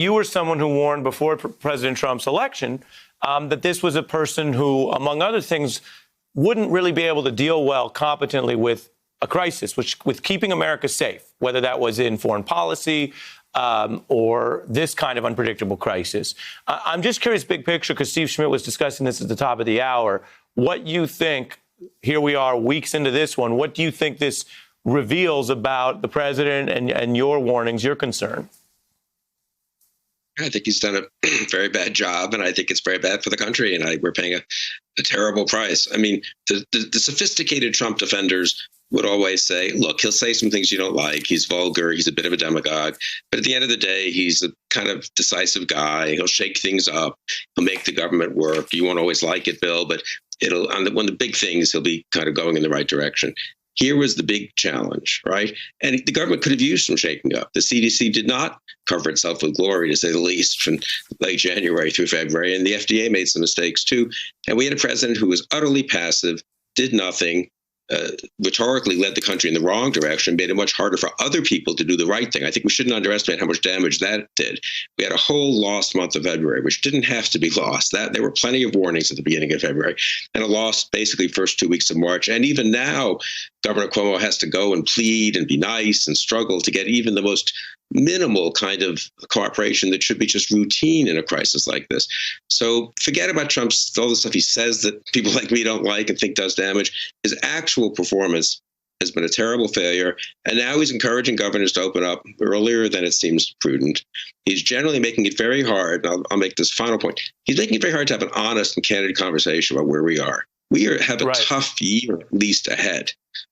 You were someone who warned before President Trump's election that this was a person who, among other things, wouldn't really be able to deal well competently with a crisis, with keeping America safe, whether that was in foreign policy or this kind of unpredictable crisis. I'm just curious, big picture, because Steve Schmidt was discussing this at the top of the hour, what you think, here we are weeks into this one, what do you think this reveals about the president and your warnings, your concern? I think he's done a very bad job, and I think it's very bad for the country, and we're paying a terrible price. I mean, the sophisticated Trump defenders would always say, look, he'll say some things you don't like. He's vulgar. He's a bit of a demagogue. But at the end of the day, he's a kind of decisive guy. He'll shake things up. He'll make the government work. You won't always like it, Bill, but one of the big things, he'll be kind of going in the right direction. Here was the big challenge, right? And the government could have used some shaking up. The CDC did not cover itself with glory, to say the least, from late January through February. And the FDA made some mistakes, too. And we had a president who was utterly passive, did nothing, rhetorically led the country in the wrong direction, made it much harder for other people to do the right thing. I think we shouldn't underestimate how much damage that did. We had a whole lost month of February, which didn't have to be lost. There were plenty of warnings at the beginning of February, and a lost basically first 2 weeks of March. And even now, Governor Cuomo has to go and plead and be nice and struggle to get even the most minimal kind of cooperation that should be just routine in a crisis like this. So forget about Trump's, all the stuff he says that people like me don't like and think does damage. His actual performance has been a terrible failure. And now he's encouraging governors to open up earlier than it seems prudent. He's generally making it very hard. And I'll make this final point. He's making it very hard to have an honest and candid conversation about where we are. Have a tough year, at least ahead.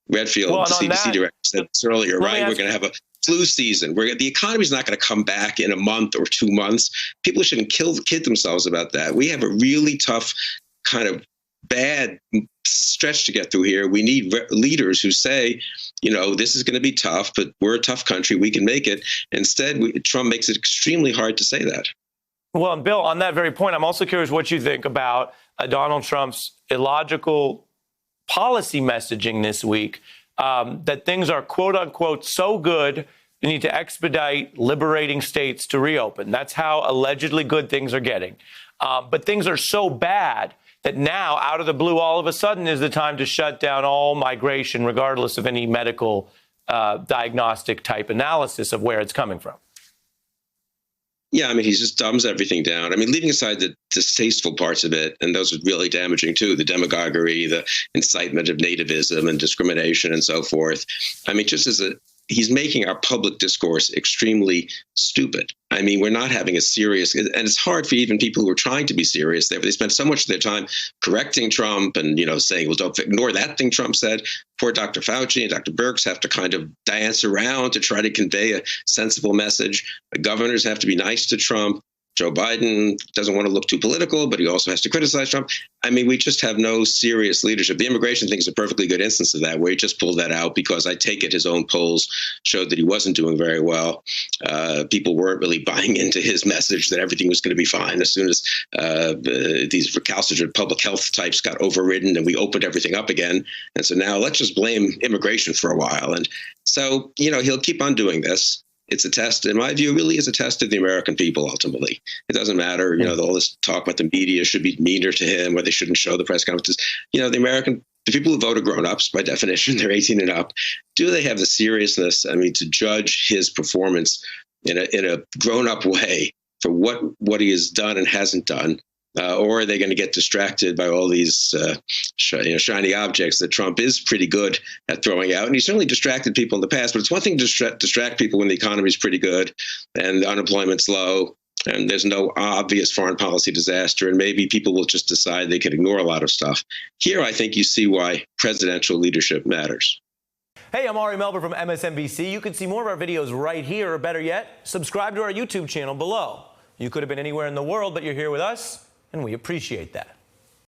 Redfield, the CDC director, said this earlier, right? We're going to have a flu season. The economy's not going to come back in a month or 2 months. People shouldn't kid themselves about that. We have a really tough, kind of bad stretch to get through here. We need leaders who say, this is going to be tough, but we're a tough country. We can make it. Instead, Trump makes it extremely hard to say that. Well, and Bill, on that very point, I'm also curious what you think about Donald Trump's illogical policy messaging this week, that things are, quote unquote, so good, you need to expedite liberating states to reopen. That's how allegedly good things are getting. But things are so bad that now, out of the blue, all of a sudden is the time to shut down all migration, regardless of any medical diagnostic type analysis of where it's coming from. Yeah, I mean, he just dumbs everything down. I mean, leaving aside the distasteful parts of it, and those are really damaging, too, the demagoguery, the incitement of nativism and discrimination and so forth. I mean, he's making our public discourse extremely stupid. I mean, we're not having a serious, and it's hard for even people who are trying to be serious. They spend so much of their time correcting Trump and, saying, well, don't ignore that thing Trump said. Poor Dr. Fauci and Dr. Birx have to kind of dance around to try to convey a sensible message. The governors have to be nice to Trump. Joe Biden doesn't want to look too political, but he also has to criticize Trump. I mean, we just have no serious leadership. The immigration thing is a perfectly good instance of that, where he just pulled that out because I take it his own polls showed that he wasn't doing very well. People weren't really buying into his message that everything was going to be fine as soon as these recalcitrant public health types got overridden and we opened everything up again. And so now let's just blame immigration for a while. And so, he'll keep on doing this. It's a test, in my view, really is a test of the American people, ultimately. It doesn't matter, all this talk about the media should be meaner to him or they shouldn't show the press conferences. The people who vote are grown-ups, by definition, they're 18 and up. Do they have the seriousness, to judge his performance in a grown-up way for what he has done and hasn't done? Or are they going to get distracted by all these shiny objects that Trump is pretty good at throwing out? And he certainly distracted people in the past, but it's one thing to distract people when the economy is pretty good and the unemployment's low and there's no obvious foreign policy disaster, and maybe people will just decide they can ignore a lot of stuff. Here, I think you see why presidential leadership matters. Hey, I'm Ari Melber from MSNBC. You can see more of our videos right here, or better yet, subscribe to our YouTube channel below. You could have been anywhere in the world, but you're here with us, and we appreciate that.